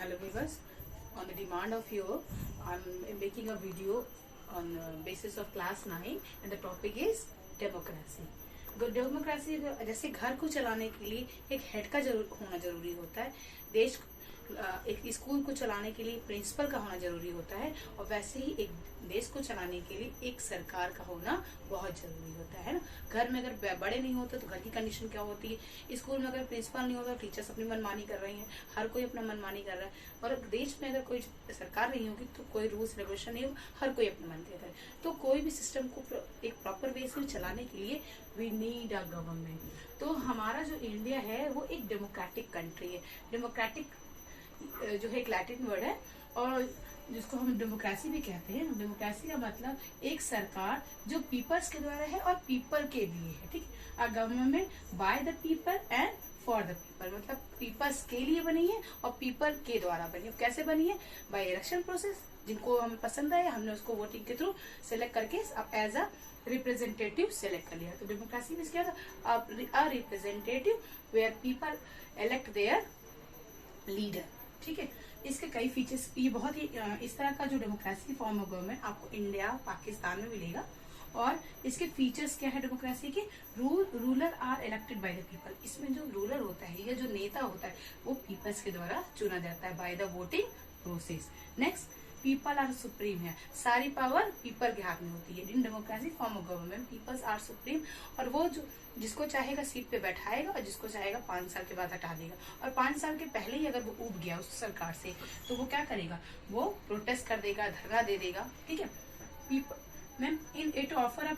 Hello viewers, on the demand of you, I'm making a video on basis of class 9 and the topic is democracy. Democracy जैसे घर को चलाने के लिए एक हेड का होना जरूरी होता है, देश एक स्कूल को चलाने के लिए प्रिंसिपल का होना जरूरी होता है, और वैसे ही एक देश को चलाने के लिए एक सरकार का होना बहुत जरूरी होता है ना। घर में अगर बड़े नहीं होते तो घर की कंडीशन क्या होती है, स्कूल में अगर प्रिंसिपल नहीं होता, टीचर्स अपनी मनमानी कर रही हैं, हर कोई अपना मनमानी कर रहा है, और देश में अगर कोई सरकार नहीं होगी तो कोई रूल्स रेगुलेशन नहीं होगा, हर कोई अपनी मन करे। तो कोई भी सिस्टम को एक प्रॉपर वे से चलाने के लिए वी नीड अ गवर्नमेंट। तो हमारा जो इंडिया है वो एक डेमोक्रेटिक कंट्री है। डेमोक्रेटिक जो है एक लैटिन वर्ड है, और जिसको हम डेमोक्रेसी भी कहते हैं। डेमोक्रेसी का मतलब एक सरकार जो पीपल्स के द्वारा है और पीपल के लिए है, ठीक। A government by the people and for the people, मतलब पीपल्स के लिए बनी है और पीपल के द्वारा बनी है। कैसे बनी है? बाय इलेक्शन प्रोसेस, जिनको हमें पसंद आया हमने उसको वोटिंग के थ्रू सिलेक्ट करके एज अ रिप्रेजेंटेटिव सेलेक्ट कर लिया। तो डेमोक्रेसी में क्या था? A representative where people elect their leader, ठीक है। इसके कई फीचर्स, ये बहुत ही इस तरह का जो डेमोक्रेसी फॉर्म ऑफ गवर्नमेंट आपको इंडिया पाकिस्तान में मिलेगा। और इसके फीचर्स क्या है डेमोक्रेसी के? Ruler are elected by the people. इसमें जो रूलर होता है या जो नेता होता है वो पीपल्स के द्वारा चुना जाता है by the voting process. Next, people are supreme है, सारी पावर पीपल के हाथ में होती है। In democracy form of government peoples are supreme, और वो जो जिसको चाहेगा सीट पे बैठाएगा और जिसको चाहेगा 5 साल के बाद हटा देगा। और 5 साल के पहले ही अगर वो उब गया उस सरकार से तो वो क्या करेगा? वो प्रोटेस्ट कर देगा, धरना दे देगा, ठीक है। People ma'am in it offer a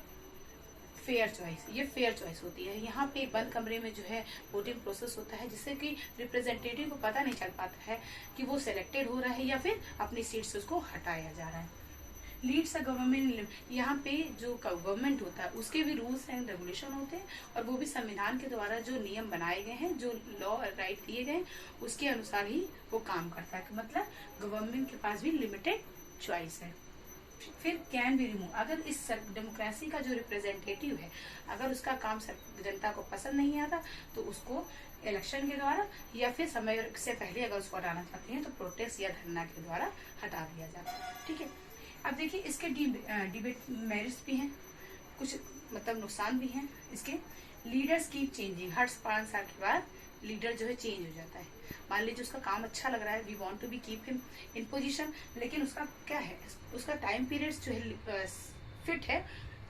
fair choice, ये फेयर चॉइस होती है। यहाँ पे बंद कमरे में जो है वोटिंग प्रोसेस होता है, जिससे कि रिप्रेजेंटेटिव को पता नहीं चल पाता है कि वो सिलेक्टेड हो रहा है या फिर अपनी सीट से उसको हटाया जा रहा है। लीड्स अ गवर्नमेंट, यहाँ पे जो गवर्नमेंट होता है उसके भी रूल्स एंड रेगुलेशन होते हैं, और वो भी संविधान के द्वारा जो नियम बनाए गए हैं, जो लॉ राइट दिए गए उसके अनुसार ही वो काम करता है। तो मतलब गवर्नमेंट के पास भी लिमिटेड चॉइस है। फिर कैन बी रिमूव, अगर इस डेमोक्रेसी का जो रिप्रेजेंटेटिव है अगर उसका काम जनता को पसंद नहीं आता तो उसको इलेक्शन के द्वारा या फिर समय से पहले अगर उसको हटाना चाहते हैं तो प्रोटेस्ट या धरना के द्वारा हटा दिया जाता है, ठीक है। अब देखिए इसके डिबेट मेरिट्स भी हैं, कुछ मतलब नुकसान भी हैं इसके। लीडर्स कीप चेंजिंग, हर 5 साल के बाद लीडर जो है चेंज हो जाता है। मान लीजिए उसका काम अच्छा लग रहा है, we want to be keep him in position, लेकिन उसका क्या है, उसका टाइम पीरियड्स जो है फिट है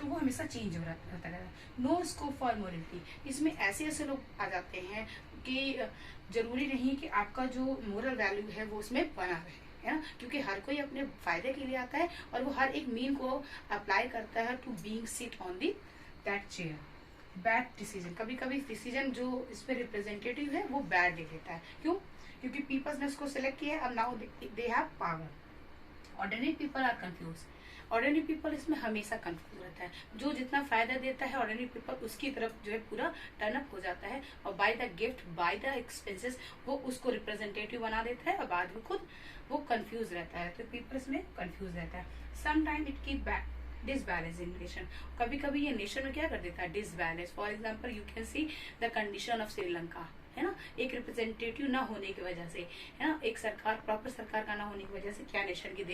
तो वो हमेशा चेंज हो रहता है। नो स्कोप फॉर मोरलिटी, इसमें ऐसे लोग आ जाते हैं कि जरूरी नहीं कि आपका जो मोरल वैल्यू है वो उसमें बना रहे, है ना, क्योंकि हर कोई अपने फायदे के लिए आता है और वो हर एक मीन को अप्लाई करता है to being sit on the that chair. Bad decision, कभी कभी डिसीजन जो इसमें रिप्रेजेंटेटिव है वो बैड ले लेता है। क्यों? क्योंकि पीपल्स ने उसको सिलेक्ट किया है, अब now they have power. Ordinary people are confuse, ordinary people इसमें हमेशा कंफ्यूज रहता है। जो जितना फायदा देता है ऑर्डिनरी पीपल उसकी तरफ जो है पूरा टर्न अप हो जाता है, और by the gift by the expenses वो उसको रिप्रेजेंटेटिव बना देता है और बाद में खुद वो कंफ्यूज रहता है। तो पीपल्स में कंफ्यूज रहता है। Sometime it keep back disbalance in nation, कभी कभी ये नेशन में क्या कर देता है? Disbalance. For example you can see the condition of Sri Lanka, है ना, एक रिप्रेजेंटेटिव ना होने की वजह से, है ना, एक सरकार प्रॉपर सरकार का ना होने की वजह से क्या नेशन की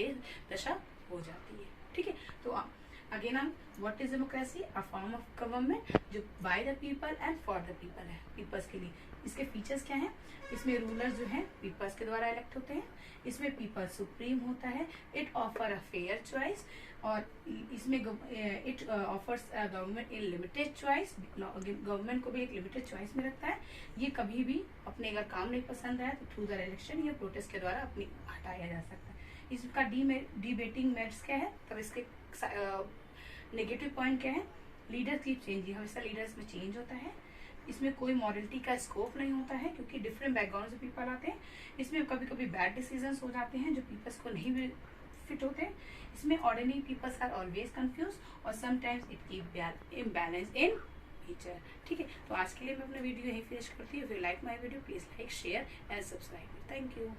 दशा हो जाती है, ठीक है। तो अगेन हम what is democracy? A form of government जो by the people and for the people है, पीपल्स के लिए। इसके फीचर्स क्या हैं? इसमें रूलर जो है पीपल्स के द्वारा इलेक्ट होते हैं, इसमें पीपल सुप्रीम होता है, it offer a fair choice, और इसमें it offers government in limited choice, government को भी एक लिमिटेड चॉइस में रखता है। ये कभी भी अपने अगर काम नहीं पसंद आया तो थ्रू द इलेक्शन या प्रोटेस्ट के द्वारा अपनी हटाया जा सकता है। इसका डिबेटिंग मेरिट्स क्या है? तब इसके नेगेटिव पॉइंट क्या है? लीडर कीप चेंजिंग, हमेशा लीडर्स में चेंज होता है। इसमें कोई मॉरलिटी का स्कोप नहीं होता है क्योंकि डिफरेंट बैकग्राउंड से पीपल आते हैं। इसमें कभी कभी बैड डिसीजंस हो जाते हैं जो पीपल्स को नहीं भी फिट होते हैं। इसमें ordinary peoples are always confuse, और sometimes it keep imbalance in nature, ठीक है। तो आज के लिए मैं अपना वीडियो यहीं फिनिश करती हूँ। फिर like my video, please like share and subscribe. Thank you.